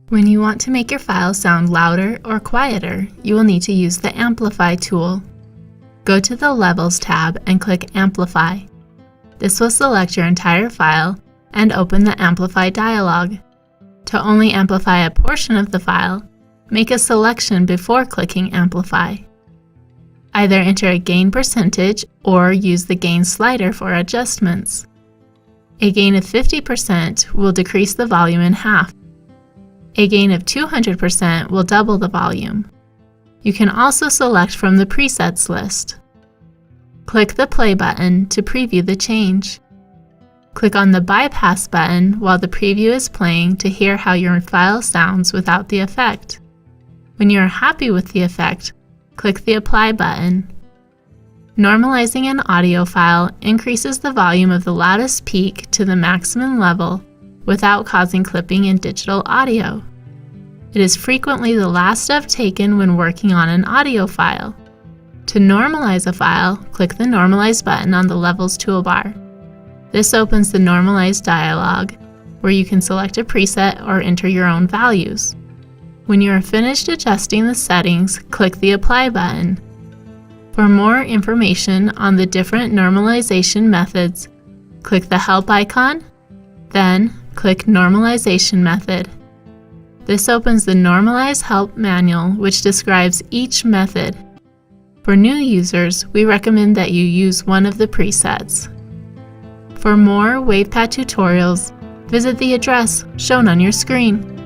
When you want to make your file sound louder or quieter, you will need to use the Amplify tool. Go to the Levels tab and click Amplify. This will select your entire file and open the Amplify dialog. To only amplify a portion of the file, make a selection before clicking Amplify. Either enter a gain percentage or use the gain slider for adjustments. A gain of 50% will decrease the volume in half. A gain of 200% will double the volume. You can also select from the presets list. Click the play button to preview the change. Click on the bypass button while the preview is playing to hear how your file sounds without the effect. When you are happy with the effect, click the apply button. Normalizing an audio file increases the volume of the loudest peak to the maximum level without causing clipping in digital audio. It is frequently the last step taken when working on an audio file. To normalize a file, click the Normalize button on the Levels toolbar. This opens the Normalize dialog, where you can select a preset or enter your own values. When you are finished adjusting the settings, click the Apply button. For more information on the different normalization methods, click the Help icon, then click Normalization method. This opens the Normalize Help manual, which describes each method. For new users, we recommend that you use one of the presets. For more WavePad tutorials, visit the address shown on your screen.